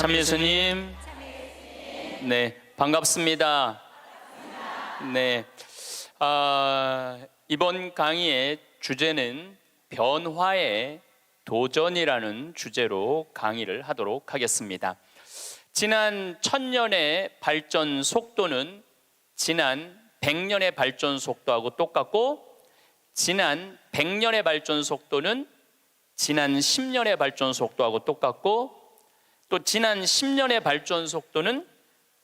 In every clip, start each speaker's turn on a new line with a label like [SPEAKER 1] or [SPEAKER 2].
[SPEAKER 1] 참예수님, 네, 반갑습니다. 네, 이번 강의의 주제는 변화의 도전이라는 주제로 강의를 하도록 하겠습니다. 지난 1000년의 발전 속도는 지난 100년의 발전 속도하고 똑같고, 지난 100년의 발전 속도는 지난 10년의 발전 속도하고 똑같고, 또 지난 10년의 발전 속도는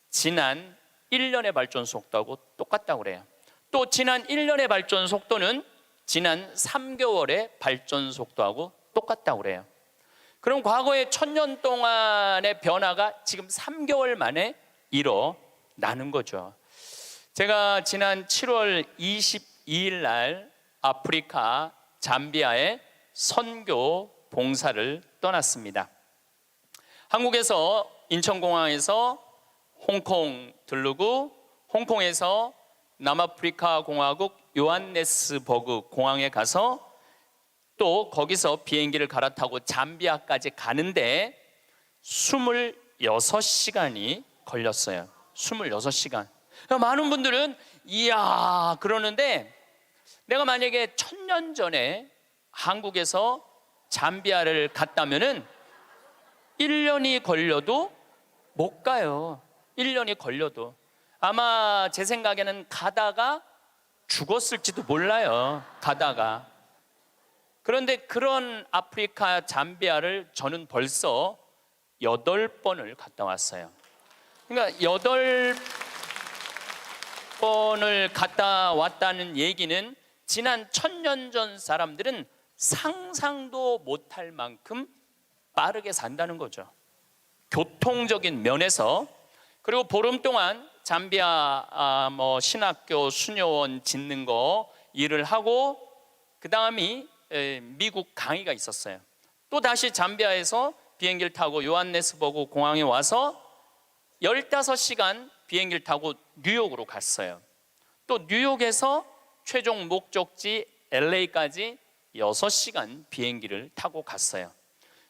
[SPEAKER 1] 지난 1년의 발전 속도하고 똑같다고 그래요. 또 지난 1년의 발전 속도는 지난 3개월의 발전 속도하고 똑같다고 그래요. 그럼 과거의 1000년 동안의 변화가 지금 3개월 만에 일어나는 거죠. 제가 지난 7월 22일 날 아프리카 잠비아에 선교 봉사를 떠났습니다. 한국에서 인천공항에서 홍콩 들르고, 홍콩에서 남아프리카 공화국 요한네스버그 공항에 가서 또 거기서 비행기를 갈아타고 잠비아까지 가는데 26시간이 걸렸어요. 26시간. 많은 분들은 이야 그러는데, 내가 만약에 1000년 전에 한국에서 잠비아를 갔다면은 1년이 걸려도 못 가요. 1년이 걸려도 아마 제 생각에는 가다가 죽었을지도 몰라요. 가다가. 그런데 그런 아프리카 잠비아를 저는 벌써 8번을 갔다 왔어요. 그러니까 8번을 갔다 왔다는 얘기는 지난 1000년 전 사람들은 상상도 못할 만큼 빠르게 산다는 거죠. 교통적인 면에서. 그리고 보름 동안 잠비아 신학교 수녀원 짓는 거 일을 하고, 그 다음이 미국 강의가 있었어요. 또 다시 잠비아에서 비행기를 타고 요한네스버그 공항에 와서 15시간 비행기를 타고 뉴욕으로 갔어요. 또 뉴욕에서 최종 목적지 LA까지 6시간 비행기를 타고 갔어요.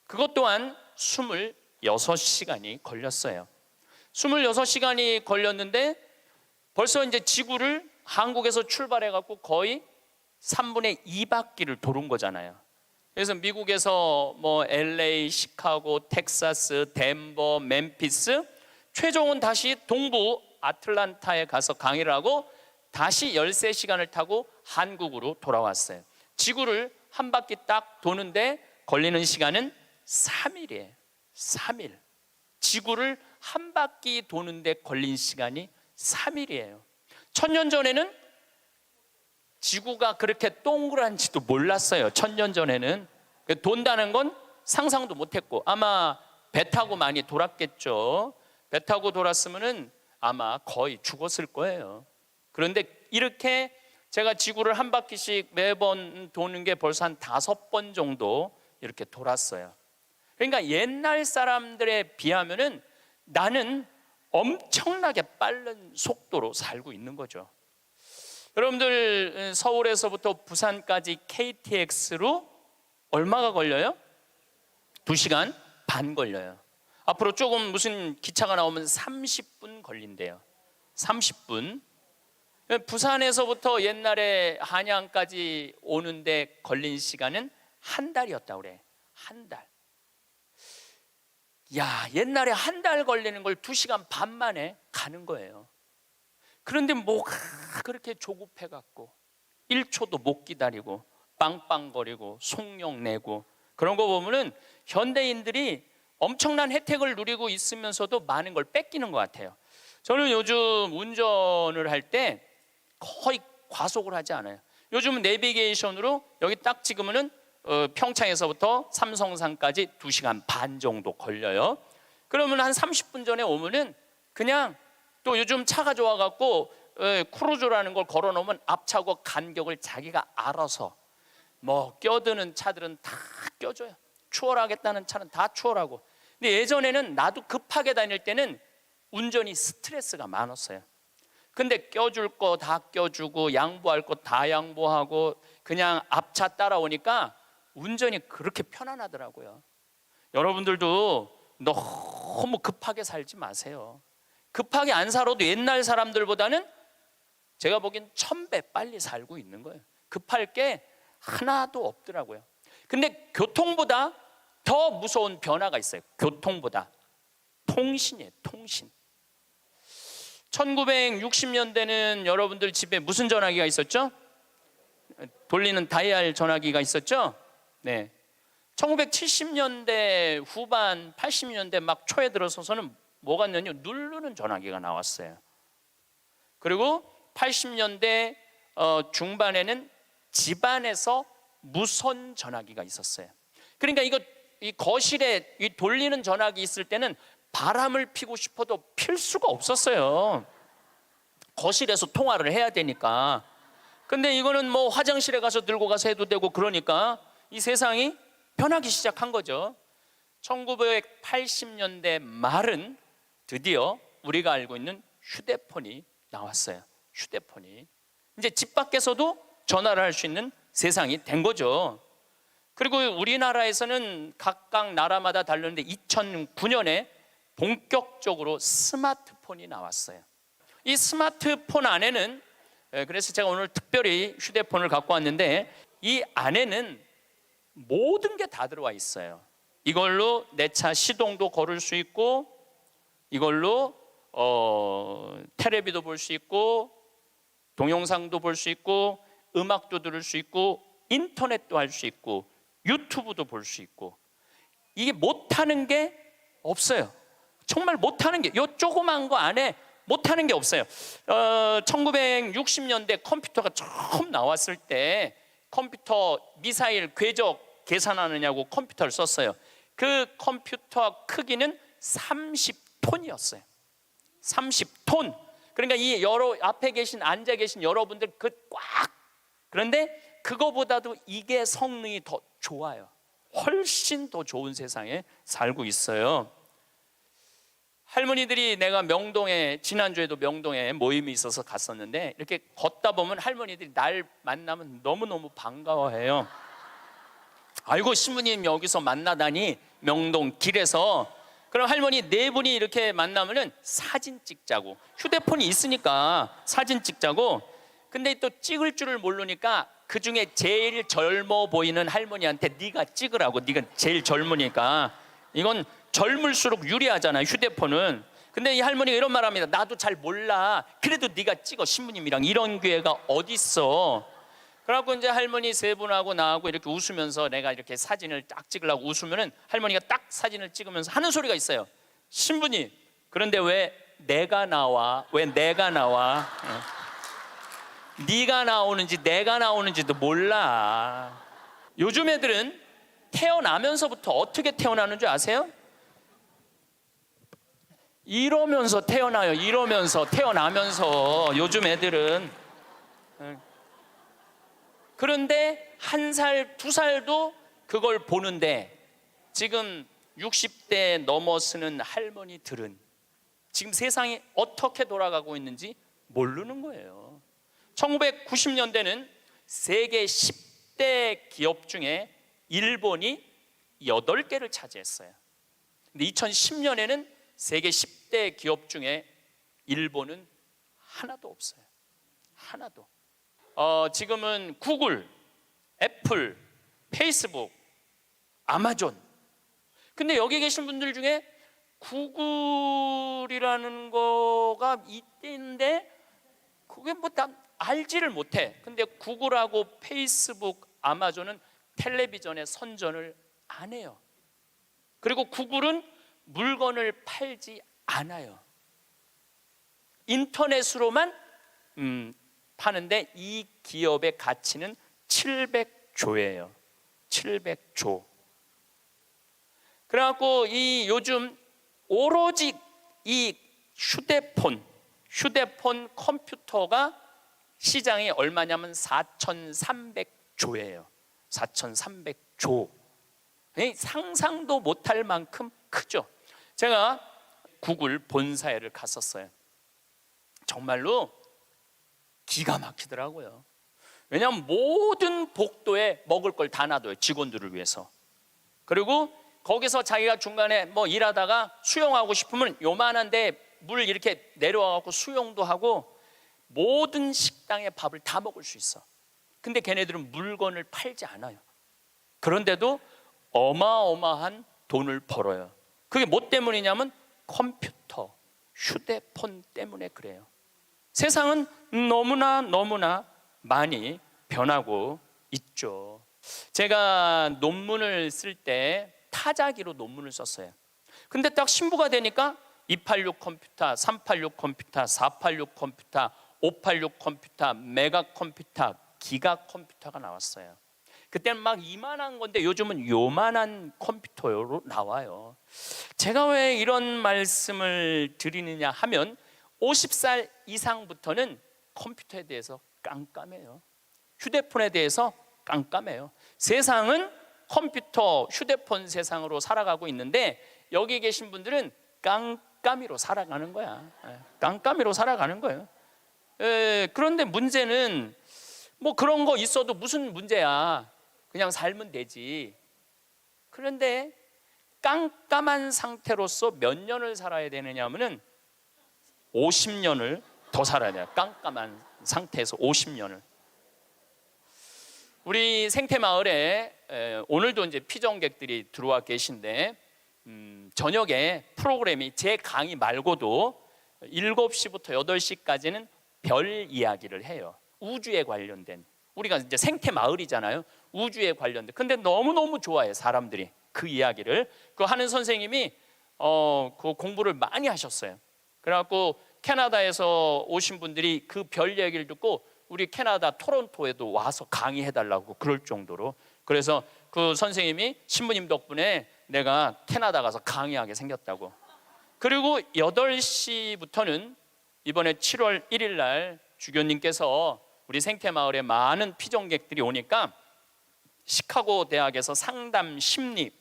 [SPEAKER 1] 그것 또한 26시간이 걸렸어요. 26시간이 걸렸는데 벌써 이제 지구를 한국에서 출발해 갖고 거의 3분의 2바퀴를 도는 거잖아요. 그래서 미국에서 LA, 시카고, 텍사스, 덴버, 멤피스, 최종은 다시 동부 아틀란타에 가서 강의를 하고 다시 13시간을 타고 한국으로 돌아왔어요. 지구를 한 바퀴 딱 도는데 걸리는 시간은 3일이에요. 3일. 지구를 한 바퀴 도는데 걸린 시간이 3일이에요. 1000년 전에는 지구가 그렇게 동그란지도 몰랐어요. 1000년 전에는 돈다는 건 상상도 못했고, 아마 배 타고 많이 돌았겠죠. 배 타고 돌았으면은 아마 거의 죽었을 거예요. 그런데 이렇게 제가 지구를 한 바퀴씩 매번 도는 게 벌써 한 5번 정도 이렇게 돌았어요. 그러니까 옛날 사람들에 비하면은 나는 엄청나게 빠른 속도로 살고 있는 거죠. 여러분들 서울에서부터 부산까지 KTX로 얼마가 걸려요? 2시간 반 걸려요. 앞으로 조금 무슨 기차가 나오면 30분 걸린대요. 30분. 부산에서부터 옛날에 한양까지 오는데 걸린 시간은 한 달이었다고 그래. 한 달. 야, 옛날에 한 달 걸리는 걸 2시간 반 만에 가는 거예요. 그런데 뭐가 그렇게 조급해갖고 1초도 못 기다리고 빵빵거리고 속력 내고 그런 거 보면은 현대인들이 엄청난 혜택을 누리고 있으면서도 많은 걸 뺏기는 것 같아요. 저는 요즘 운전을 할 때 거의 과속을 하지 않아요. 요즘은 내비게이션으로 여기 딱 찍으면은 평창에서부터 삼성산까지 2시간 반 정도 걸려요. 그러면 한 30분 전에 오면은 그냥, 또 요즘 차가 좋아갖고 크루즈라는 걸 걸어놓으면 앞차하고 간격을 자기가 알아서, 껴드는 차들은 다 껴줘요. 추월하겠다는 차는 다 추월하고. 근데 예전에는 나도 급하게 다닐 때는 운전이 스트레스가 많았어요. 근데 껴줄 거 다 껴주고 양보할 거 다 양보하고 그냥 앞차 따라오니까 운전이 그렇게 편안하더라고요. 여러분들도 너무 급하게 살지 마세요. 급하게 안 살아도 옛날 사람들보다는 제가 보기엔 1000배 빨리 살고 있는 거예요. 급할 게 하나도 없더라고요. 근데 교통보다 더 무서운 변화가 있어요. 교통보다 통신이에요. 통신. 1960년대는 여러분들 집에 무슨 전화기가 있었죠? 돌리는 다이얼 전화기가 있었죠? 네. 1970년대 후반 80년대 막 초에 들어서서는 뭐가 있냐면 누르는 전화기가 나왔어요. 그리고 80년대 중반에는 집안에서 무선 전화기가 있었어요. 그러니까 이 거실에 이 돌리는 전화기 있을 때는 바람을 피고 싶어도 필 수가 없었어요. 거실에서 통화를 해야 되니까. 근데 이거는 뭐 화장실에 가서 들고 가서 해도 되고, 그러니까 이 세상이 변하기 시작한 거죠. 1980년대 말은 드디어 우리가 알고 있는 휴대폰이 나왔어요. 휴대폰이 이제 집 밖에서도 전화를 할 수 있는 세상이 된 거죠. 그리고 우리나라에서는 각각 나라마다 다르는데 2009년에 본격적으로 스마트폰이 나왔어요. 이 스마트폰 안에는, 그래서 제가 오늘 특별히 휴대폰을 갖고 왔는데, 이 안에는 모든 게 다 들어와 있어요. 이걸로 내 차 시동도 걸을 수 있고, 이걸로 텔레비도 볼 수 있고, 동영상도 볼 수 있고, 음악도 들을 수 있고, 인터넷도 할 수 있고, 유튜브도 볼 수 있고. 이게 못하는 게 없어요. 정말 못하는 게, 요 조그만 거 안에 못하는 게 없어요. 1960년대 컴퓨터가 처음 나왔을 때 컴퓨터 미사일 궤적 계산하느냐고 컴퓨터를 썼어요. 그 컴퓨터 크기는 30톤이었어요. 30톤. 그러니까 이 앞에 앉아 계신 여러분들 꽉. 그런데 그거보다도 이게 성능이 더 좋아요. 훨씬 더 좋은 세상에 살고 있어요. 할머니들이, 내가 명동에, 지난주에도 명동에 모임이 있어서 갔었는데, 이렇게 걷다 보면 할머니들이 날 만나면 너무너무 반가워해요. 아이고, 신부님 여기서 만나다니, 명동 길에서. 그럼 할머니 네 분이 이렇게 만나면은 사진 찍자고, 휴대폰이 있으니까 사진 찍자고. 근데 또 찍을 줄을 모르니까 그 중에 제일 젊어 보이는 할머니한테 네가 찍으라고, 네가 제일 젊으니까. 이건 젊을수록 유리하잖아요, 휴대폰은. 근데 이 할머니가 이런 말 합니다. 나도 잘 몰라. 그래도 네가 찍어, 신부님이랑. 이런 기회가 어디 있어. 그래갖고 이제 할머니 세 분하고 나하고 이렇게 웃으면서 내가 이렇게 사진을 딱 찍으려고 웃으면은 할머니가 딱 사진을 찍으면서 하는 소리가 있어요. 신부님, 그런데 왜 내가 나와? 왜 내가 나와? 네가 나오는지 내가 나오는지도 몰라. 요즘 애들은 태어나면서부터 어떻게 태어나는 줄 아세요? 이러면서 태어나요. 이러면서, 태어나면서. 요즘 애들은. 그런데 1살, 2살도 그걸 보는데, 지금 60대 넘어서는 할머니들은 지금 세상이 어떻게 돌아가고 있는지 모르는 거예요. 1990년대는 세계 10대 기업 중에 일본이 8개를 차지했어요. 근데 2010년에는 세계 10대 기업 중에 일본은 하나도 없어요. 하나도. 지금은 구글, 애플, 페이스북, 아마존. 근데 여기 계신 분들 중에 구글이라는 거가 있는데 그게 뭐 다 알지를 못해. 근데 구글하고 페이스북, 아마존은 텔레비전에 선전을 안 해요. 그리고 구글은 물건을 팔지 않아요. 인터넷으로만 파는데 이 기업의 가치는 700조예요. 700조. 그래갖고 이 요즘 오로지 이 휴대폰 컴퓨터가 시장이 얼마냐면 4,300조예요. 4,300조. 상상도 못할 만큼 크죠. 제가 구글 본사에를 갔었어요. 정말로 기가 막히더라고요. 왜냐하면 모든 복도에 먹을 걸 다 놔둬요, 직원들을 위해서. 그리고 거기서 자기가 중간에 뭐 일하다가 수영하고 싶으면 요만한데 물 이렇게 내려와갖고 수영도 하고 모든 식당의 밥을 다 먹을 수 있어. 근데 걔네들은 물건을 팔지 않아요. 그런데도 어마어마한 돈을 벌어요. 그게 뭐 때문이냐면 컴퓨터, 휴대폰 때문에 그래요. 세상은 너무나 많이 변하고 있죠. 제가 논문을 쓸 때 타자기로 논문을 썼어요. 근데 딱 신부가 되니까 286 컴퓨터, 386 컴퓨터, 486 컴퓨터, 586 컴퓨터, 메가 컴퓨터, 기가 컴퓨터가 나왔어요. 그때는 막 이만한 건데 요즘은 요만한 컴퓨터로 나와요. 제가 왜 이런 말씀을 드리느냐 하면 50살 이상부터는 컴퓨터에 대해서 깜깜해요. 휴대폰에 대해서 깜깜해요. 세상은 컴퓨터, 휴대폰 세상으로 살아가고 있는데 여기 계신 분들은 깜깜이로 살아가는 거야. 깜깜이로 살아가는 거예요. 그런데 문제는 뭐 그런 거 있어도 무슨 문제야. 그냥 살면 되지. 그런데 깜깜한 상태로서 몇 년을 살아야 되느냐 하면은 50년을 더 살아야 돼요. 깜깜한 상태에서 50년을. 우리 생태마을에 오늘도 이제 피정객들이 들어와 계신데 저녁에 프로그램이 제 강의 말고도 7시부터 8시까지는 별 이야기를 해요. 우주에 관련된. 우리가 이제 생태마을이잖아요. 우주에 관련된. 근데 너무너무 좋아해 사람들이 그 이야기를. 그 하는 선생님이 그 공부를 많이 하셨어요. 그래갖고 캐나다에서 오신 분들이 그 별 얘기를 듣고 우리 캐나다 토론토에도 와서 강의해달라고 그럴 정도로. 그래서 그 선생님이 신부님 덕분에 내가 캐나다 가서 강의하게 생겼다고. 그리고 8시부터는 이번에 7월 1일 날 주교님께서 우리 생태마을에 많은 피정객들이 오니까 시카고 대학에서 상담 심리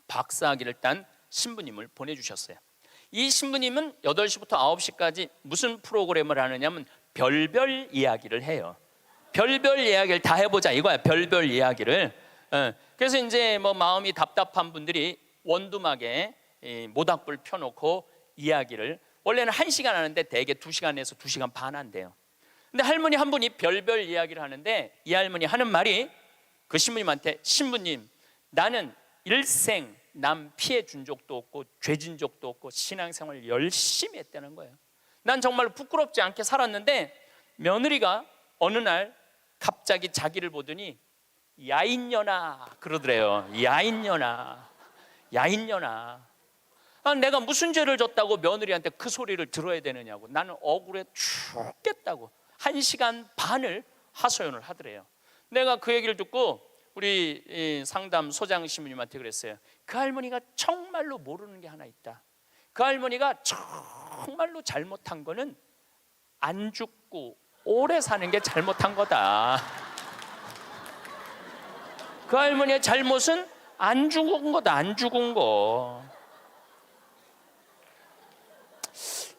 [SPEAKER 1] 박사학위를 딴 신부님을 보내주셨어요. 이 신부님은 8시부터 9시까지 무슨 프로그램을 하느냐면 별별 이야기를 해요. 별별 이야기를 다 해보자 이거야. 별별 이야기를. 그래서 이제 뭐 마음이 답답한 분들이 원두막에 모닥불 펴놓고 이야기를 원래는 1시간 하는데 대개 2시간에서 2시간 반 한대요. 근데 할머니 한 분이 별별 이야기를 하는데 이 할머니 하는 말이 그 신부님한테 신부님 나는 일생 남 피해 준 적도 없고 죄진 적도 없고 신앙생활 열심히 했다는 거예요. 난 정말 부끄럽지 않게 살았는데 며느리가 어느 날 갑자기 자기를 보더니 야인년아 그러더래요. 야인년아 내가 무슨 죄를 졌다고 며느리한테 그 소리를 들어야 되느냐고. 나는 억울해 죽겠다고 1시간 반을 하소연을 하더래요. 내가 그 얘기를 듣고 우리 상담 소장 신부님한테 그랬어요. 그 할머니가 정말로 모르는 게 하나 있다. 그 할머니가 정말로 잘못한 거는 안 죽고 오래 사는 게 잘못한 거다. 그 할머니의 잘못은 안 죽은 거다. 안 죽은 거.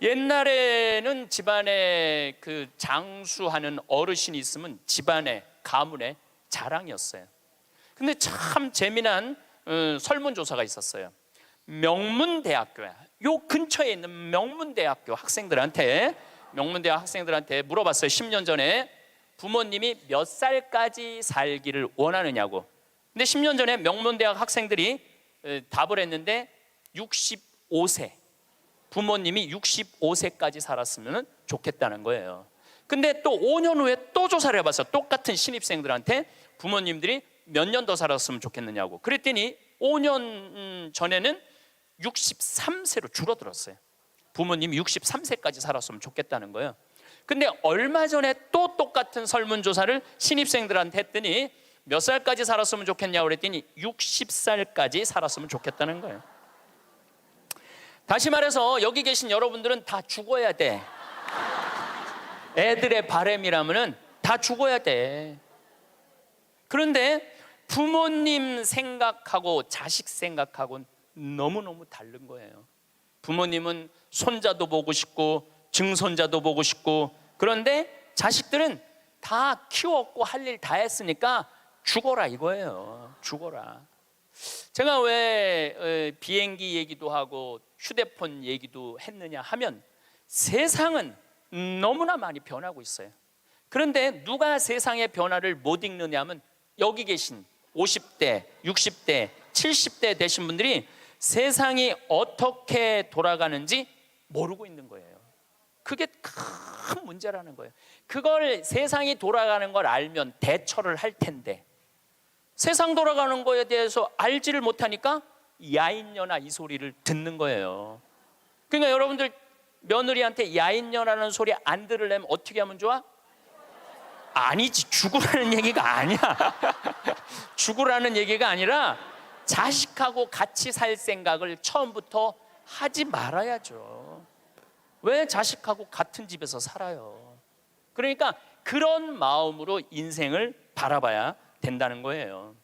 [SPEAKER 1] 옛날에는 집안에 그 장수하는 어르신이 있으면 집안에 가문의 자랑이었어요. 근데 참 재미난 설문조사가 있었어요. 명문대학교야. 요 근처에 있는 명문대학교 학생들한테 물어봤어요. 10년 전에 부모님이 몇 살까지 살기를 원하느냐고. 근데 10년 전에 명문대학 학생들이 답을 했는데 65세. 부모님이 65세까지 살았으면 좋겠다는 거예요. 근데 또 5년 후에 또 조사를 해봤어요. 똑같은 신입생들한테 부모님들이 몇 년 더 살았으면 좋겠느냐고. 그랬더니 5년 전에는 63세로 줄어들었어요. 부모님이 63세까지 살았으면 좋겠다는 거예요. 근데 얼마 전에 또 똑같은 설문조사를 신입생들한테 했더니 몇 살까지 살았으면 좋겠냐고 그랬더니 60살까지 살았으면 좋겠다는 거예요. 다시 말해서 여기 계신 여러분들은 다 죽어야 돼. 애들의 바람이라면은 다 죽어야 돼. 그런데 부모님 생각하고 자식 생각하고는 너무너무 다른 거예요. 부모님은 손자도 보고 싶고 증손자도 보고 싶고, 그런데 자식들은 다 키웠고 할 일 다 했으니까 죽어라 이거예요. 죽어라. 제가 왜 비행기 얘기도 하고 휴대폰 얘기도 했느냐 하면 세상은 너무나 많이 변하고 있어요. 그런데 누가 세상의 변화를 못 읽느냐 하면 여기 계신 50대, 60대, 70대 되신 분들이 세상이 어떻게 돌아가는지 모르고 있는 거예요. 그게 큰 문제라는 거예요. 그걸 세상이 돌아가는 걸 알면 대처를 할 텐데 세상 돌아가는 거에 대해서 알지를 못하니까 야인녀나 이 소리를 듣는 거예요. 그러니까 여러분들 며느리한테 야인녀라는 소리 안 들으려면 어떻게 하면 좋아? 아니지, 죽으라는 얘기가 아니야. 죽으라는 얘기가 아니라 자식하고 같이 살 생각을 처음부터 하지 말아야죠. 왜 자식하고 같은 집에서 살아요? 그러니까 그런 마음으로 인생을 바라봐야 된다는 거예요.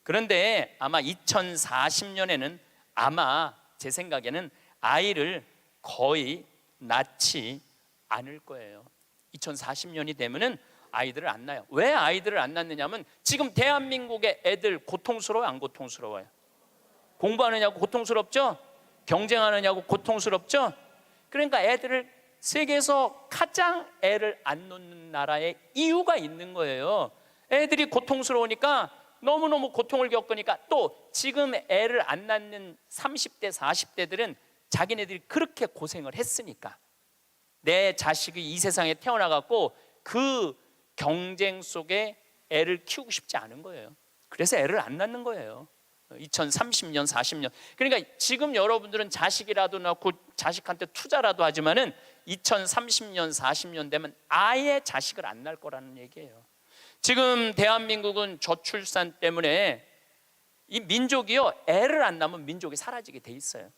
[SPEAKER 1] 그런데 아마 2040년에는 아마 제 생각에는 아이를 거의 낳지 않을 거예요. 2040년이 되면은 아이들을 안 낳아요. 왜 아이들을 안 낳느냐면 지금 대한민국의 애들 고통스러워요, 안 고통스러워요? 공부하느냐고 고통스럽죠? 경쟁하느냐고 고통스럽죠? 그러니까 애들을 세계에서 가장 애를 안 놓는 나라에 이유가 있는 거예요. 애들이 고통스러우니까 너무너무 고통을 겪으니까 또 지금 애를 안 낳는 30대, 40대들은 자기네들이 그렇게 고생을 했으니까 내 자식이 이 세상에 태어나갖고 그 경쟁 속에 애를 키우고 싶지 않은 거예요. 그래서 애를 안 낳는 거예요. 2030년, 40년. 그러니까 지금 여러분들은 자식이라도 낳고 자식한테 투자라도 하지만은 2030년, 40년 되면 아예 자식을 안 낳을 거라는 얘기예요. 지금 대한민국은 저출산 때문에 이 민족이요, 애를 안 낳으면 민족이 사라지게 돼 있어요.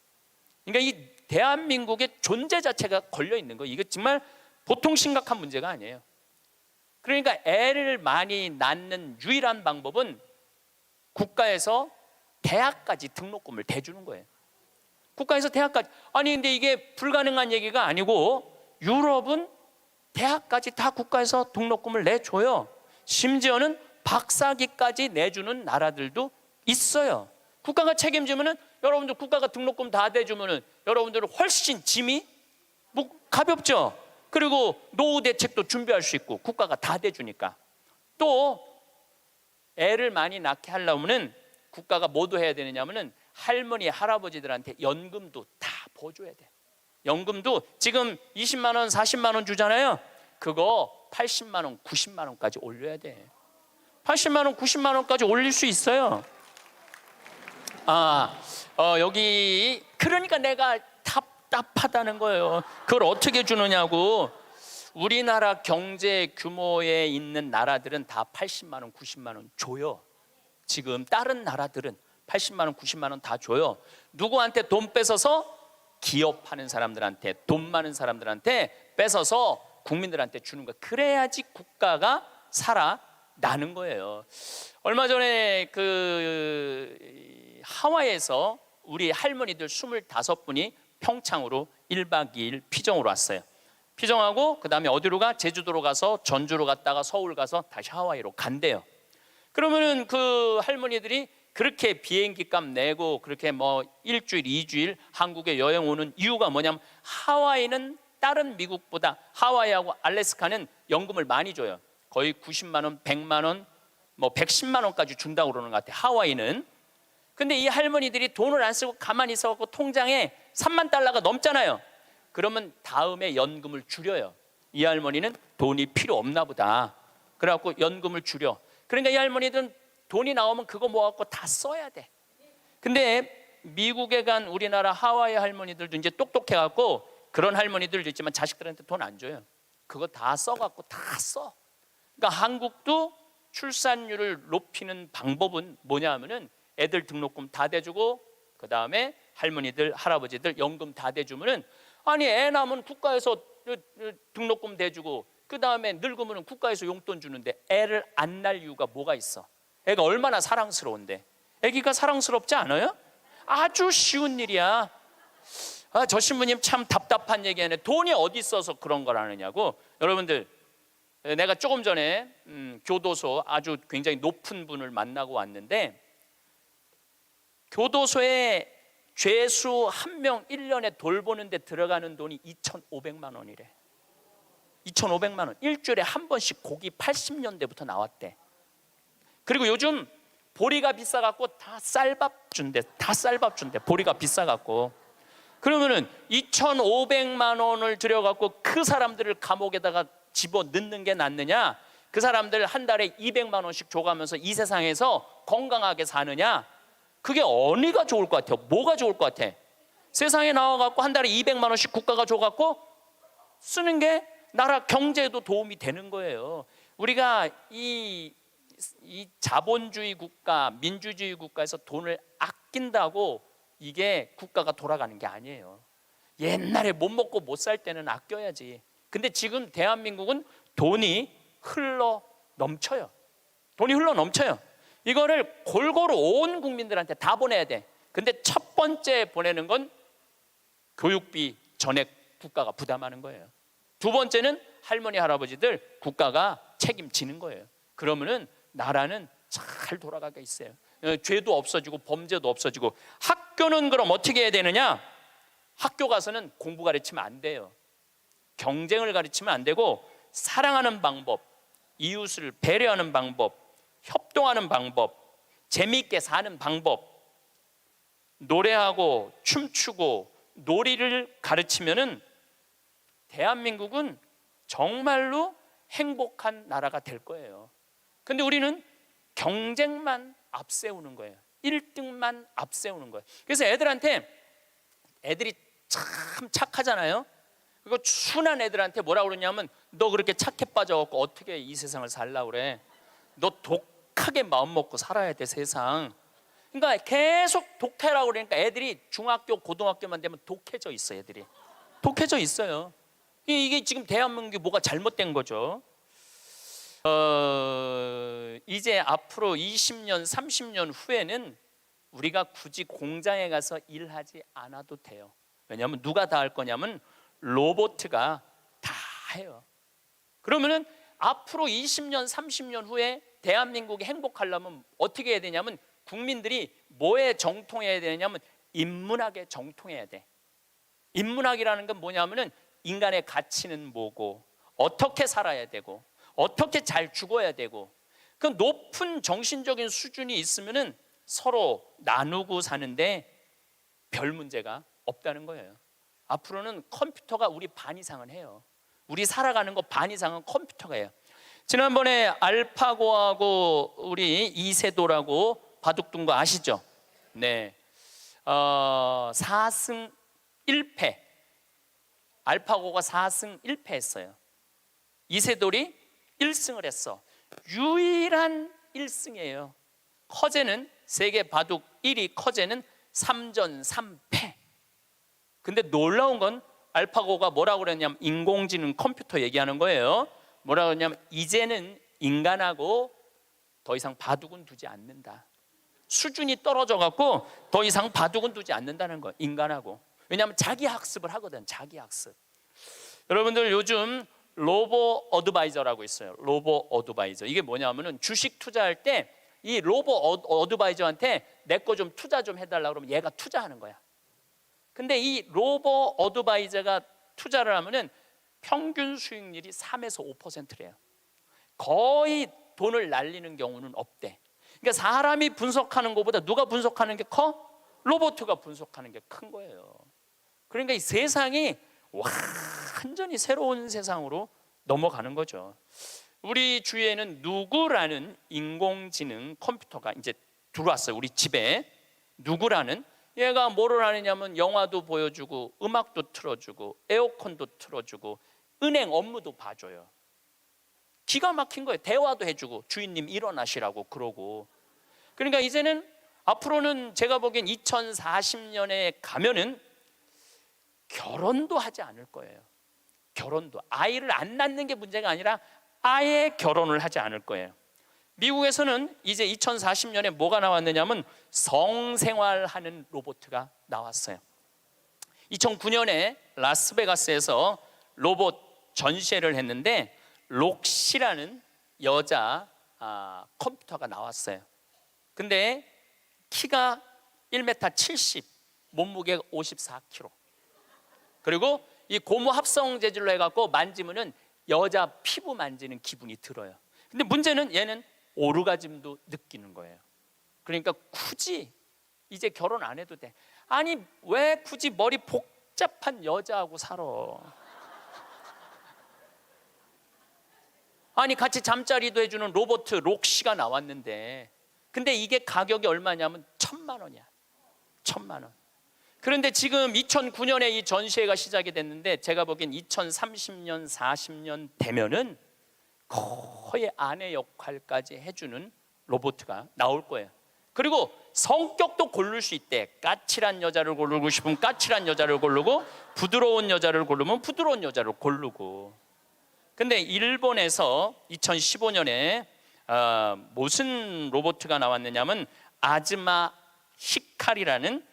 [SPEAKER 1] 그러니까 이 대한민국의 존재 자체가 걸려 있는 거예요. 이게 정말 보통 심각한 문제가 아니에요. 그러니까 애를 많이 낳는 유일한 방법은 국가에서 대학까지 등록금을 대주는 거예요. 국가에서 대학까지. 아니 근데 이게 불가능한 얘기가 아니고 유럽은 대학까지 다 국가에서 등록금을 내줘요. 심지어는 박사기까지 내주는 나라들도 있어요. 국가가 책임지면은 여러분들 국가가 등록금 다 대주면은 여러분들은 훨씬 짐이 가볍죠. 그리고 노후 대책도 준비할 수 있고 국가가 다 대주니까. 또 애를 많이 낳게 하려면은 국가가 뭐도 해야 되느냐면은 할머니 할아버지들한테 연금도 다 보줘야 돼. 연금도 지금 20만 원 40만 원 주잖아요. 그거 80만 원 90만 원까지 올려야 돼. 80만 원 90만 원까지 올릴 수 있어요. 여기 그러니까 내가 답답하다는 거예요. 그걸 어떻게 주느냐고. 우리나라 경제 규모에 있는 나라들은 다 80만 원 90만 원 줘요. 지금 다른 나라들은 80만 원 90만 원 다 줘요. 누구한테 돈 뺏어서? 기업하는 사람들한테, 돈 많은 사람들한테 뺏어서 국민들한테 주는 거예요. 그래야지 국가가 살아나는 거예요. 얼마 전에 하와이에서 우리 할머니들 25분이 평창으로 1박 2일 피정으로 왔어요. 피정하고 그 다음에 어디로 가? 제주도로 가서 전주로 갔다가 서울 가서 다시 하와이로 간대요. 그러면은 그 할머니들이 그렇게 비행기 값 내고 그렇게 뭐 일주일, 2주일 한국에 여행 오는 이유가 뭐냐면 하와이는 다른 미국보다 하와이하고 알래스카는 연금을 많이 줘요. 거의 90만 원, 100만 원, 뭐 110만 원까지 준다고 그러는 것 같아요. 하와이는. 근데 이 할머니들이 돈을 안 쓰고 가만히 있어갖고 통장에 3만 달러가 넘잖아요. 그러면 다음에 연금을 줄여요. 이 할머니는 돈이 필요 없나 보다. 그래갖고 연금을 줄여. 그러니까 이 할머니들은 돈이 나오면 그거 모아갖고 다 써야 돼. 근데 미국에 간 우리나라 하와이 할머니들도 이제 똑똑해갖고 그런 할머니들도 있지만 자식들한테 돈 안 줘요. 그거 다 써갖고 다 써. 그러니까 한국도 출산율을 높이는 방법은 뭐냐 하면은 애들 등록금 다 대주고 그 다음에 할머니들 할아버지들 연금 다 대주면은 아니 애 낳으면 국가에서 등록금 대주고 그 다음에 늙으면 국가에서 용돈 주는데 애를 안 낳을 이유가 뭐가 있어? 애가 얼마나 사랑스러운데. 애기가 사랑스럽지 않아요? 아주 쉬운 일이야. 저 신부님 참 답답한 얘기하네. 돈이 어디 있어서 그런 걸 하느냐고. 여러분들 내가 조금 전에 교도소 아주 굉장히 높은 분을 만나고 왔는데 교도소에 죄수 한 명 1년에 돌보는데 들어가는 돈이 2,500만 원이래. 2,500만 원. 일주일에 한 번씩 고기 80년대부터 나왔대. 그리고 요즘 보리가 비싸갖고 다 쌀밥 준대. 다 쌀밥 준대. 보리가 비싸갖고. 그러면은 2,500만 원을 들여갖고 그 사람들을 감옥에다가 집어 넣는 게 낫느냐? 그 사람들 한 달에 200만 원씩 줘가면서 이 세상에서 건강하게 사느냐? 그게 어디가 좋을 것 같아요? 뭐가 좋을 것 같아? 세상에 나와갖고 한 달에 200만 원씩 국가가 줘갖고 쓰는 게 나라 경제에도 도움이 되는 거예요. 우리가 이 자본주의 국가, 민주주의 국가에서 돈을 아낀다고 이게 국가가 돌아가는 게 아니에요. 옛날에 못 먹고 못 살 때는 아껴야지. 근데 지금 대한민국은 돈이 흘러 넘쳐요. 돈이 흘러 넘쳐요. 이거를 골고루 온 국민들한테 다 보내야 돼. 근데 첫 번째 보내는 건 교육비 전액 국가가 부담하는 거예요. 두 번째는 할머니 할아버지들 국가가 책임지는 거예요. 그러면은 나라는 잘 돌아가게 있어요. 죄도 없어지고 범죄도 없어지고. 학교는 그럼 어떻게 해야 되느냐? 학교 가서는 공부 가르치면 안 돼요. 경쟁을 가르치면 안 되고 사랑하는 방법, 이웃을 배려하는 방법, 협동하는 방법, 재미있게 사는 방법, 노래하고 춤추고 놀이를 가르치면은 대한민국은 정말로 행복한 나라가 될 거예요. 근데 우리는 경쟁만 앞세우는 거예요. 1등만 앞세우는 거예요. 그래서 애들이 참 착하잖아요. 그리고 순한 애들한테 뭐라 그러냐면 너 그렇게 착해 빠져갖고 어떻게 이 세상을 살라 그래? 너 독하게 마음 먹고 살아야 돼 세상. 그러니까 계속 독해라고 그러니까 애들이 중학교 고등학교만 되면 독해져 있어. 애들이 독해져 있어요. 이게 지금 대한민국이 뭐가 잘못된 거죠. 이제 앞으로 20년 30년 후에는 우리가 굳이 공장에 가서 일하지 않아도 돼요. 왜냐하면 누가 다 할 거냐면 로봇가 다 해요. 그러면은 앞으로 20년 30년 후에 대한민국이 행복하려면 어떻게 해야 되냐면 국민들이 뭐에 정통해야 되냐면 인문학에 정통해야 돼. 인문학이라는 건 뭐냐면은 인간의 가치는 뭐고 어떻게 살아야 되고 어떻게 잘 죽어야 되고 그 높은 정신적인 수준이 있으면은 서로 나누고 사는데 별 문제가 없다는 거예요. 앞으로는 컴퓨터가 우리 반 이상은 해요. 우리 살아가는 거 반 이상은 컴퓨터가 해요. 지난번에 알파고하고 우리 이세돌하고 바둑둔 거 아시죠? 네. 4승 1패. 알파고가 4승 1패 했어요. 이세돌이 1승을 했어. 유일한 1승이에요. 커제는 세계 바둑 1위 커제는 3전 3패. 근데 놀라운 건 알파고가 뭐라고 그랬냐면 인공지능 컴퓨터 얘기하는 거예요. 뭐라고 그랬냐면 이제는 인간하고 더 이상 바둑은 두지 않는다. 수준이 떨어져 갖고 더 이상 바둑은 두지 않는다는 거예요. 인간하고. 왜냐하면 자기 학습을 하거든. 자기 학습. 여러분들 요즘 로보 어드바이저라고 있어요. 로보 어드바이저. 이게 뭐냐면은 주식 투자할 때 이 로보 어드바이저한테 내 거 좀 투자 좀 해달라고 그러면 얘가 투자하는 거야. 근데 이 로보 어드바이저가 투자를 하면은 평균 수익률이 3에서 5%래요. 거의 돈을 날리는 경우는 없대. 그러니까 사람이 분석하는 것보다 누가 분석하는 게 커? 로봇가 분석하는 게 큰 거예요. 그러니까 이 세상이 완전히 새로운 세상으로 넘어가는 거죠. 우리 주위에는 누구라는 인공지능 컴퓨터가 이제 들어왔어요. 우리 집에 누구라는 얘가 뭐를 하느냐면 영화도 보여주고 음악도 틀어주고 에어컨도 틀어주고 은행 업무도 봐줘요. 기가 막힌 거예요. 대화도 해주고 주인님 일어나시라고 그러고. 그러니까 이제는 앞으로는 제가 보기엔 2040년에 가면은 결혼도 하지 않을 거예요. 결혼도 아이를 안 낳는 게 문제가 아니라 아예 결혼을 하지 않을 거예요. 미국에서는 이제 2040년에 뭐가 나왔느냐면 성생활하는 로봇가 나왔어요. 2009년에 라스베가스에서 로봇 전시회를 했는데 록시라는 여자 컴퓨터가 나왔어요. 근데 키가 1m 70, 몸무게 54kg. 그리고 이 고무 합성 재질로 해갖고 만지면은 여자 피부 만지는 기분이 들어요. 근데 문제는 얘는 오르가즘도 느끼는 거예요. 그러니까 굳이 이제 결혼 안 해도 돼. 아니 왜 굳이 머리 복잡한 여자하고 살아? 아니 같이 잠자리도 해주는 로봇 록시가 나왔는데, 근데 이게 가격이 얼마냐면 1,000만 원이야. 1,000만 원. 그런데 지금 2009년에 이 전시회가 시작이 됐는데, 제가 보기엔 2030년, 40년 되면은 거의 아내 역할까지 해주는 로봇가 나올 거예요. 그리고 성격도 고를 수 있대. 까칠한 여자를 고르고 싶으면 까칠한 여자를 고르고, 부드러운 여자를 고르면 부드러운 여자를 고르고. 근데 일본에서 2015년에 무슨 로봇가 나왔느냐면 아즈마 히카리라는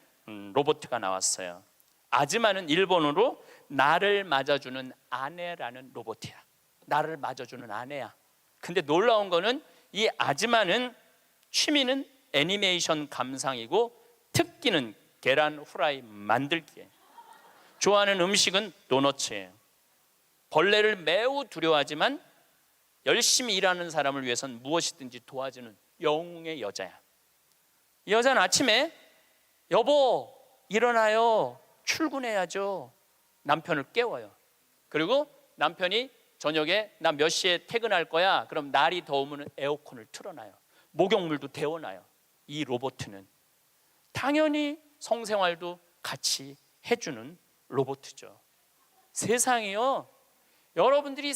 [SPEAKER 1] 로봇가 나왔어요. 아즈마는 일본어로 나를 맞아주는 아내라는 로봇이야. 나를 맞아주는 아내야. 근데 놀라운 거는 이 아즈마는 취미는 애니메이션 감상이고 특기는 계란 후라이 만들기예요. 좋아하는 음식은 도너츠예요. 벌레를 매우 두려워하지만 열심히 일하는 사람을 위해서는 무엇이든지 도와주는 영웅의 여자야. 이 여자는 아침에 여보 일어나요, 출근해야죠, 남편을 깨워요. 그리고 남편이 저녁에 나 몇 시에 퇴근할 거야, 그럼 날이 더우면 에어컨을 틀어놔요. 목욕물도 데워놔요. 이 로봇은 당연히 성생활도 같이 해주는 로봇이죠. 세상이요, 여러분들이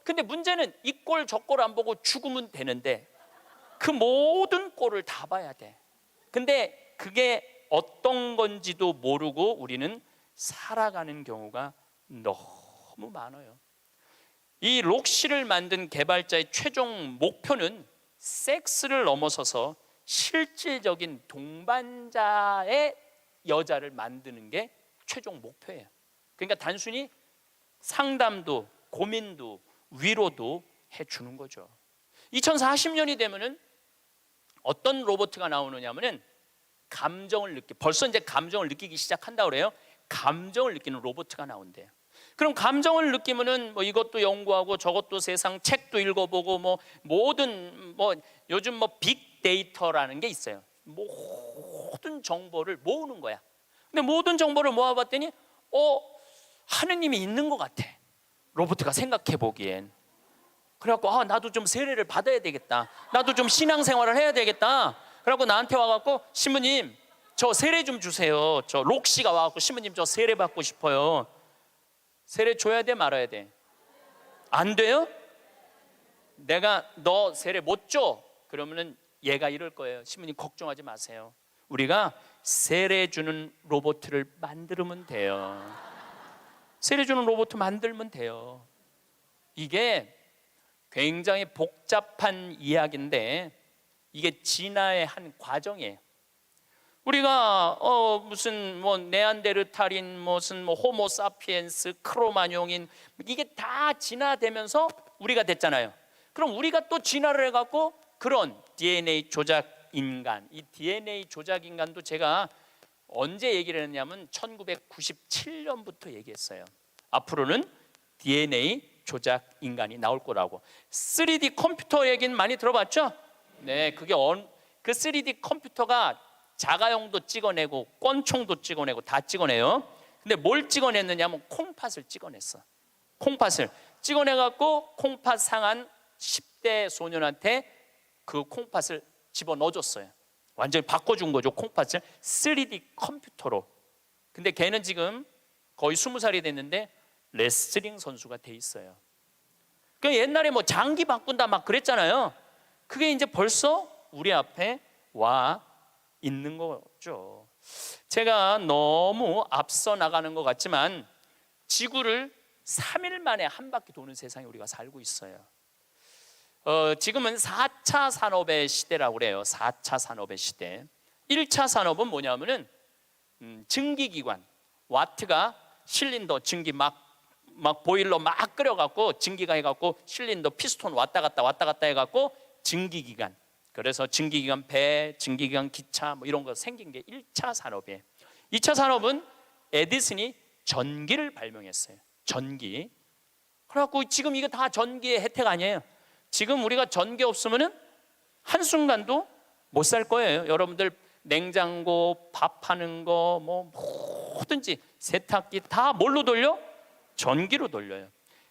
[SPEAKER 1] 근데 문제는 이 꼴 저 꼴 안 보고 죽으면 되는데 그 모든 꼴을 다 봐야 돼. 근데 그게 어떤 건지도 모르고 우리는 살아가는 경우가 너무 많아요. 이 록시를 만든 개발자의 최종 목표는 섹스를 넘어서서 실질적인 동반자의 여자를 만드는 게 최종 목표예요. 그러니까 단순히 상담도 고민도 위로도 해주는 거죠. 2040년이 되면은 어떤 로봇가 나오느냐면은 벌써 이제 감정을 느끼기 시작한다고 그래요. 감정을 느끼는 로봇가 나온대요. 그럼 감정을 느끼면은 뭐 이것도 연구하고 저것도 세상 책도 읽어보고 뭐 모든 요즘 빅데이터라는 게 있어요. 모든 정보를 모으는 거야. 근데 모든 정보를 모아봤더니 하느님이 있는 것 같아. 로봇가 생각해 보기엔. 그래갖고 나도 좀 세례를 받아야 되겠다. 나도 좀 신앙생활을 해야 되겠다. 그래갖고 나한테 와갖고 신부님 저 세례 좀 주세요. 저 록시가 와갖고 신부님 저 세례 받고 싶어요. 세례 줘야 돼 말아야 돼? 안 돼요? 내가 너 세례 못 줘? 그러면은 얘가 이럴 거예요. 신부님 걱정하지 마세요. 우리가 세례 주는 로봇을 만들면 돼요. 세례 주는 로봇 만들면 돼요. 이게 굉장히 복잡한 이야기인데 이게 진화의 한 과정이에요. 우리가 무슨 네안데르탈인, 무슨 호모사피엔스, 크로마뇽인, 이게 다 진화되면서 우리가 됐잖아요. 그럼 우리가 또 진화를 해갖고 그런 DNA 조작 인간, 이 DNA 조작 인간도 제가 언제 얘기를 했냐면 1997년부터 얘기했어요. 앞으로는 DNA 조작 인간이 나올 거라고. 3D 컴퓨터 얘기는 많이 들어봤죠? 네, 그게 그 3D 컴퓨터가 자가용도 찍어내고 권총도 찍어내고 다 찍어내요. 근데 뭘 찍어냈느냐면 콩팥을 찍어냈어. 콩팥을 찍어내갖고 콩팥 상한 10대 소년한테 그 콩팥을 집어넣어줬어요. 완전히 바꿔준 거죠. 콩팥을 3D 컴퓨터로. 근데 걔는 지금 거의 20살이 됐는데 레슬링 선수가 돼 있어요. 그 옛날에 장기 바꾼다 막 그랬잖아요. 그게 이제 벌써 우리 앞에 와 있는 거죠. 제가 너무 앞서 나가는 것 같지만 지구를 3일 만에 한 바퀴 도는 세상에 우리가 살고 있어요. 지금은 4차 산업의 시대라고 그래요. 4차 산업의 시대. 1차 산업은 뭐냐면은 증기기관, 와트가 실린더 증기 막 보일러 막 끓여갖고 증기가 해갖고 실린더 피스톤 왔다 갔다 해갖고 증기기관. 그래서 증기기관 배, 증기기관 기차 뭐 이런 거 생긴 게 1차 산업이에요. 2차 산업은 에디슨이 전기를 발명했어요. 전기. 그래갖고 지금 이거 다 전기의 혜택 아니에요. 지금 우리가 전기 없으면은 한순간도 못 살 거예요. 여러분들 냉장고, 밥하는 거, 뭐 뭐든지 세탁기 다 뭘로 돌려? 전기로 돌려요.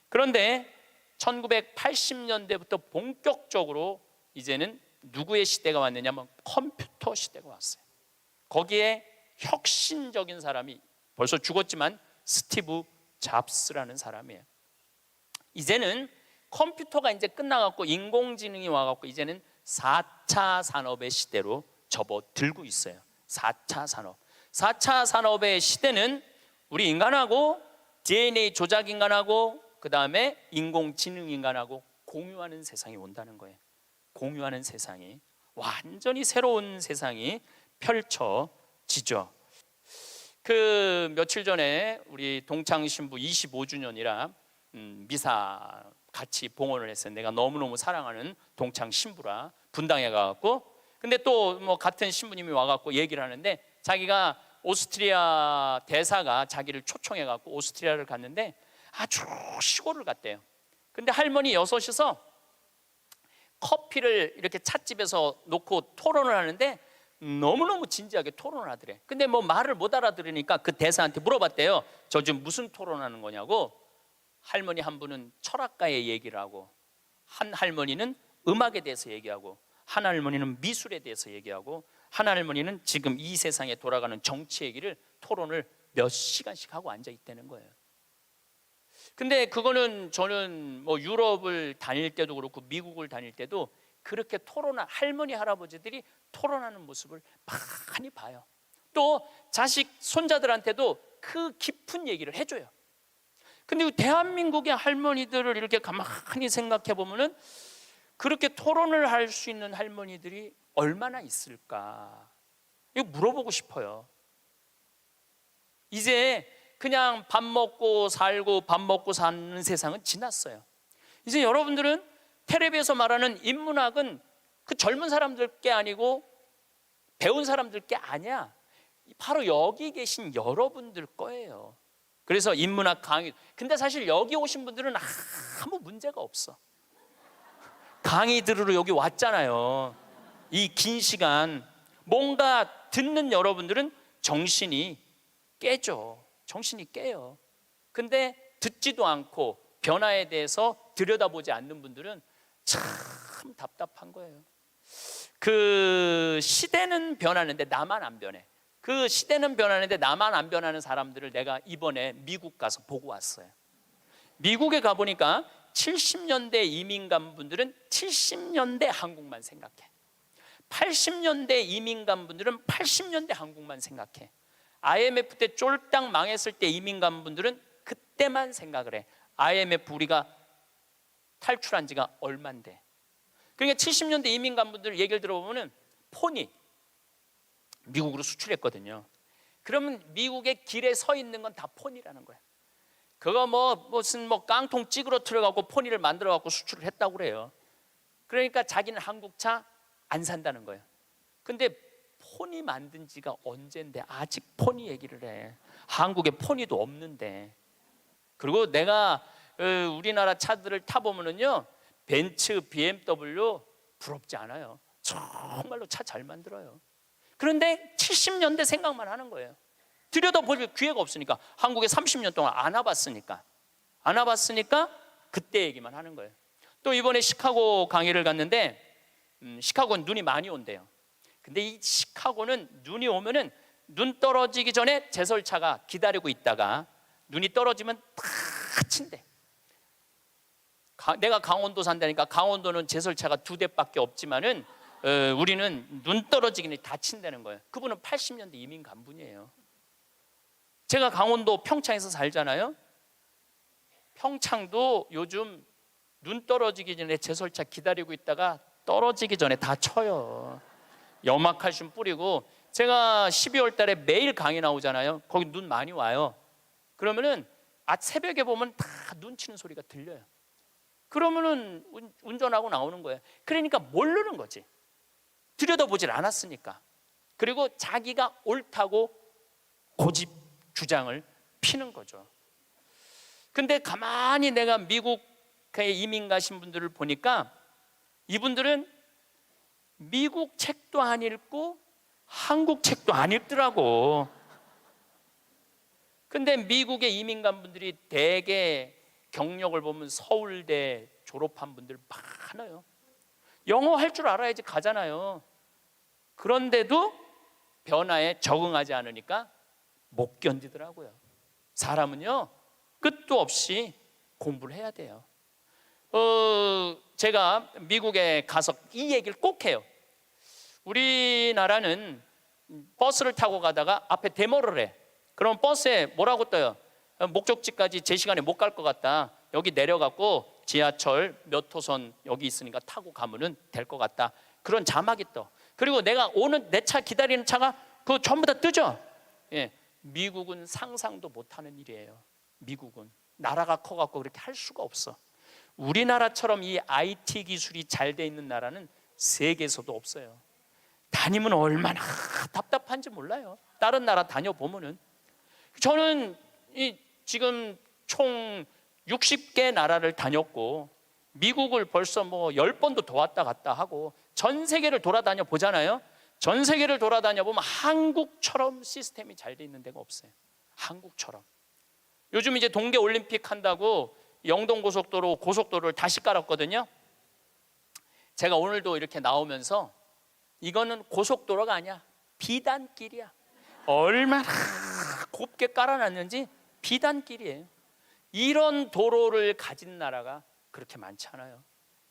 [SPEAKER 1] 그런데 1980년대부터 본격적으로 이제는 누구의 시대가 왔느냐면 컴퓨터 시대가 왔어요. 거기에 혁신적인 사람이 벌써 죽었지만 스티브 잡스라는 사람이에요. 이제는 컴퓨터가 이제 끝나갖고 인공지능이 와갖고 이제는 4차 산업의 시대로 접어들고 있어요. 4차 산업. 4차 산업의 시대는 우리 인간하고 DNA 조작 인간하고 그 다음에 인공지능 인간하고 공유하는 세상이 온다는 거예요. 공유하는 세상이, 완전히 새로운 세상이 펼쳐지죠. 그 며칠 전에 우리 동창 신부 25주년이라 미사 같이 봉헌을 했어요. 내가 너무너무 사랑하는 동창 신부라 분당에 가갖고, 근데 또 뭐 같은 신부님이 와갖고 얘기를 하는데 자기가 오스트리아 대사가 자기를 초청해갖고 오스트리아를 갔는데 아주 시골을 갔대요. 근데 할머니 여섯이서 커피를 이렇게 찻집에서 놓고 토론을 하는데 너무너무 진지하게 토론을 하더래. 근데 뭐 말을 못 알아들으니까 그 대사한테 물어봤대요. 저 지금 무슨 토론하는 거냐고. 할머니 한 분은 철학가의 얘기를 하고, 한 할머니는 음악에 대해서 얘기하고, 한 할머니는 미술에 대해서 얘기하고, 한 할머니는 지금 이 세상에 돌아가는 정치 얘기를 토론을 몇 시간씩 하고 앉아 있다는 거예요. 근데 그거는 저는 뭐 유럽을 다닐 때도 그렇고 미국을 다닐 때도 그렇게 토론한 할머니 할아버지들이 토론하는 모습을 많이 봐요. 또 자식 손자들한테도 그 깊은 얘기를 해줘요. 근데 대한민국의 할머니들을 이렇게 가만히 생각해 보면은 그렇게 토론을 할 수 있는 할머니들이 얼마나 있을까? 이거 물어보고 싶어요. 이제 그냥 밥 먹고 살고 밥 먹고 사는 세상은 지났어요. 이제 여러분들은 텔레비에서 말하는 인문학은 그 젊은 사람들 게 아니고 배운 사람들 게 아니야. 바로 여기 계신 여러분들 거예요. 그래서 인문학 강의, 근데 사실 여기 오신 분들은 아무 문제가 없어. 강의 들으러 여기 왔잖아요. 이 긴 시간 뭔가 듣는 여러분들은 정신이 깨져. 정신이 깨요. 근데 듣지도 않고 변화에 대해서 들여다보지 않는 분들은 참 답답한 거예요. 그 시대는 변하는데 나만 안 변해. 그 시대는 변하는데 나만 안 변하는 사람들을 내가 이번에 미국 가서 보고 왔어요. 미국에 가보니까 70년대 이민 간 분들은 70년대 한국만 생각해. 80년대 이민 간 분들은 80년대 한국만 생각해. IMF 때 쫄딱 망했을 때 이민 간 분들은 그때만 생각을 해. IMF 우리가 탈출한 지가 얼만데. 그러니까 70년대 이민 간 분들 얘기를 들어보면 폰이 미국으로 수출했거든요. 그러면 미국의 길에 서 있는 건 다 폰이라는 거야. 그거 무슨 깡통 찌그러뜨려 갖고 폰이를 만들어 갖고 수출을 했다고 그래요. 그러니까 자기는 한국차 안 산다는 거예요. 근데 폰이 만든 지가 언젠데 아직 폰이 얘기를 해. 한국에 폰이도 없는데. 그리고 내가 우리나라 차들을 타보면은요, 벤츠, BMW 부럽지 않아요. 정말로 차 잘 만들어요. 그런데 70년대 생각만 하는 거예요. 들여다볼 기회가 없으니까. 한국에 30년 동안 안 와봤으니까 그때 얘기만 하는 거예요. 또 이번에 시카고 강의를 갔는데 시카고는 눈이 많이 온대요. 근데 이 시카고는 눈이 오면은 눈 떨어지기 전에 제설차가 기다리고 있다가 눈이 떨어지면 다 친대. 내가 강원도 산다니까 강원도는 제설차가 2대밖에 없지만은 우리는 눈 떨어지기 전에 다 친다는 거예요. 그분은 80년대 이민 간 분이에요. 제가 강원도 평창에서 살잖아요. 평창도 요즘 눈 떨어지기 전에 제설차 기다리고 있다가 떨어지기 전에 다 쳐요. 염화칼슘 뿌리고. 제가 12월 달에 매일 강의 나오잖아요. 거기 눈 많이 와요. 그러면은 새벽에 보면 다 눈 치는 소리가 들려요. 그러면은 운전하고 나오는 거예요. 그러니까 모르는 거지. 들여다보질 않았으니까. 그리고 자기가 옳다고 고집 주장을 피는 거죠. 근데 가만히 내가 미국에 이민 가신 분들을 보니까 이분들은 미국 책도 안 읽고 한국 책도 안 읽더라고. 근데 미국에 이민 간 분들이 대개 경력을 보면 서울대 졸업한 분들 많아요. 영어 할 줄 알아야지 가잖아요. 그런데도 변화에 적응하지 않으니까 못 견디더라고요. 사람은요, 끝도 없이 공부를 해야 돼요. 제가 미국에 가서 이 얘기를 꼭 해요. 우리나라는 버스를 타고 가다가 앞에 데모를 해. 그럼 버스에 뭐라고 떠요? 목적지까지 제 시간에 못 갈 것 같다. 여기 내려갖고 지하철 몇 호선 여기 있으니까 타고 가면은 될 것 같다. 그런 자막이 떠. 그리고 내가 오는 내 차 기다리는 차가 그거 전부 다 뜨죠. 예, 미국은 상상도 못하는 일이에요. 미국은 나라가 커갖고 그렇게 할 수가 없어. 우리나라처럼 이 IT 기술이 잘 돼 있는 나라는 세계에서도 없어요. 다니면 얼마나 답답한지 몰라요. 다른 나라 다녀보면은. 저는 지금 총 60개 나라를 다녔고 미국을 벌써 뭐 10번도 더 왔다 갔다 하고 전 세계를 돌아다녀 보잖아요. 전 세계를 돌아다녀 보면 한국처럼 시스템이 잘 돼 있는 데가 없어요. 한국처럼. 요즘 이제 동계 올림픽 한다고 영동 고속도로를 다시 깔았거든요. 제가 오늘도 이렇게 나오면서 이거는 고속도로가 아니야. 비단길이야. 얼마나 곱게 깔아놨는지 비단길이에요. 이런 도로를 가진 나라가 그렇게 많지 않아요.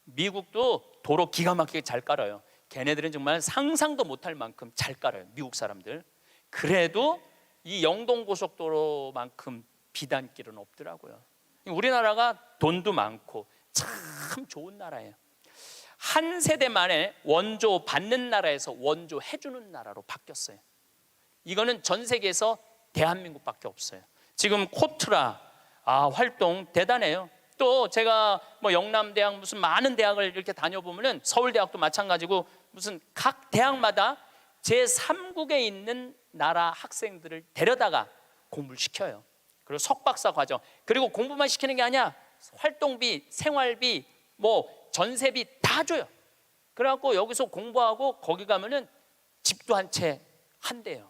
[SPEAKER 1] 미국도 도로 기가 막히게 잘 깔아요. 걔네들은 정말 상상도 못할 만큼 잘 깔아요. 미국 사람들. 그래도 이 영동고속도로만큼 비단길은 없더라고요. 우리나라가 돈도 많고 참 좋은 나라예요. 한 세대 만에 원조 받는 나라에서 원조 해주는 나라로 바뀌었어요. 이거는 전 세계에서 대한민국밖에 없어요. 지금 코트라 활동 대단해요. 또 제가 뭐 영남대학 무슨 많은 대학을 이렇게 다녀보면은 서울대학도 마찬가지고 무슨 각 대학마다 제3국에 있는 나라 학생들을 데려다가 공부를 시켜요. 그리고 석박사 과정. 그리고 공부만 시키는 게 아니야. 활동비, 생활비, 뭐 전세비 다 줘요. 그래갖고 여기서 공부하고 거기 가면은 집도 한 채 한대요.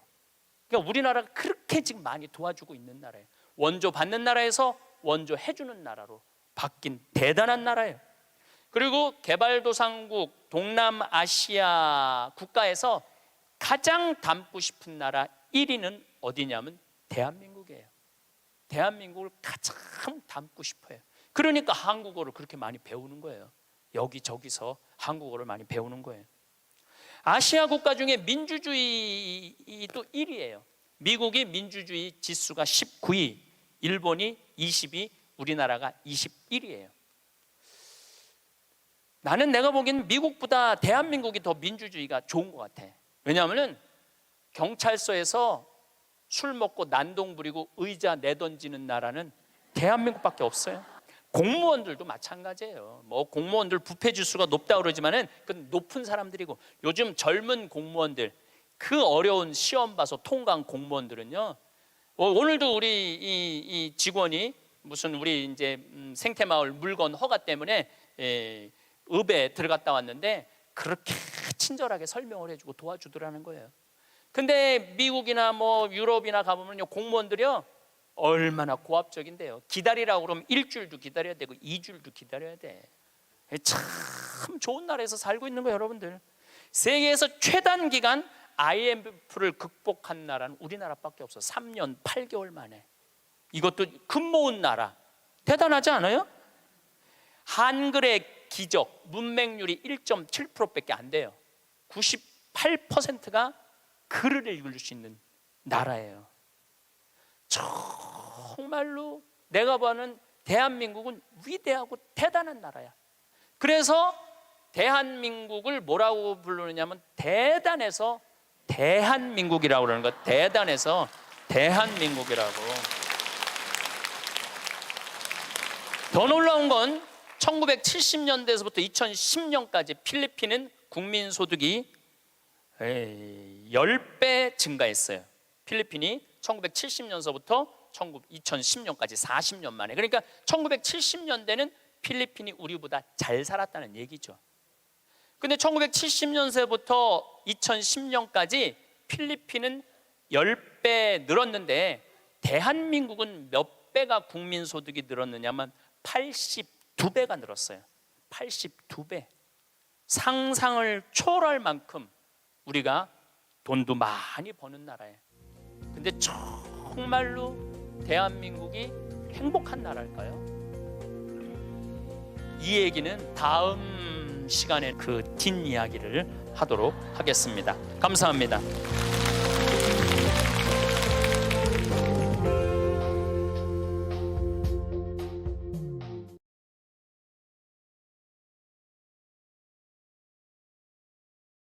[SPEAKER 1] 그러니까 우리나라가 그렇게 지금 많이 도와주고 있는 나라예요. 원조 받는 나라에서 원조 해주는 나라로 바뀐 대단한 나라예요. 그리고 개발도상국 동남아시아 국가에서 가장 닮고 싶은 나라 1위는 어디냐면 대한민국이에요. 대한민국을 가장 닮고 싶어요. 그러니까 한국어를 그렇게 많이 배우는 거예요. 여기저기서 한국어를 많이 배우는 거예요. 아시아 국가 중에 민주주의도 1위예요. 미국이 민주주의 지수가 19위, 일본이 20위, 우리나라가 21위예요. 나는 내가 보기엔 미국보다 대한민국이 더 민주주의가 좋은 것 같아. 왜냐하면 경찰서에서 술 먹고 난동 부리고 의자 내던지는 나라는 대한민국밖에 없어요. 공무원들도 마찬가지예요. 뭐 공무원들 부패 지수가 높다 그러지만은 그건 높은 사람들이고 요즘 젊은 공무원들 그 어려운 시험 봐서 통과한 공무원들은요. 오늘도 우리 이 직원이 무슨 우리 이제 생태마을 물건 허가 때문에 읍에 들어갔다 왔는데 그렇게 친절하게 설명을 해주고 도와주더라는 거예요. 근데 미국이나 뭐 유럽이나 가보면요 공무원들이요 얼마나 고압적인데요. 기다리라고 그러면 일주일도 기다려야 되고 2주일도 기다려야 돼. 참 좋은 나라에서 살고 있는 거예요, 여러분들. 세계에서 최단 기간 IMF를 극복한 나라는 우리나라밖에 없어. 3년 8개월 만에. 이것도 금 모은 나라. 대단하지 않아요? 한글의 기적, 문맹률이 1.7%밖에 안 돼요. 98%가 글을 읽을 수 있는 나라예요. 정말로 내가 보는 대한민국은 위대하고 대단한 나라야. 그래서 대한민국을 뭐라고 부르느냐면 대단해서 대한민국이라고 그러는 거야. 대단해서 대한민국이라고. 더 놀라운 건 1970년대에서부터 2010년까지 필리핀은 국민소득이 10배 증가했어요. 필리핀이 1970년서부터 2010년까지 40년 만에. 그러니까 1970년대는 필리핀이 우리보다 잘 살았다는 얘기죠. 근데 1970년서부터 2010년까지 필리핀은 10배 늘었는데 대한민국은 몇 배가 국민소득이 늘었느냐면 82배가 늘었어요. 82배. 상상을 초월할 만큼 우리가 돈도 많이 버는 나라예요. 근데 정말로 대한민국이 행복한 나라일까요? 이 얘기는 다음 시간에 그 뒷이야기를 하도록 하겠습니다. 감사합니다.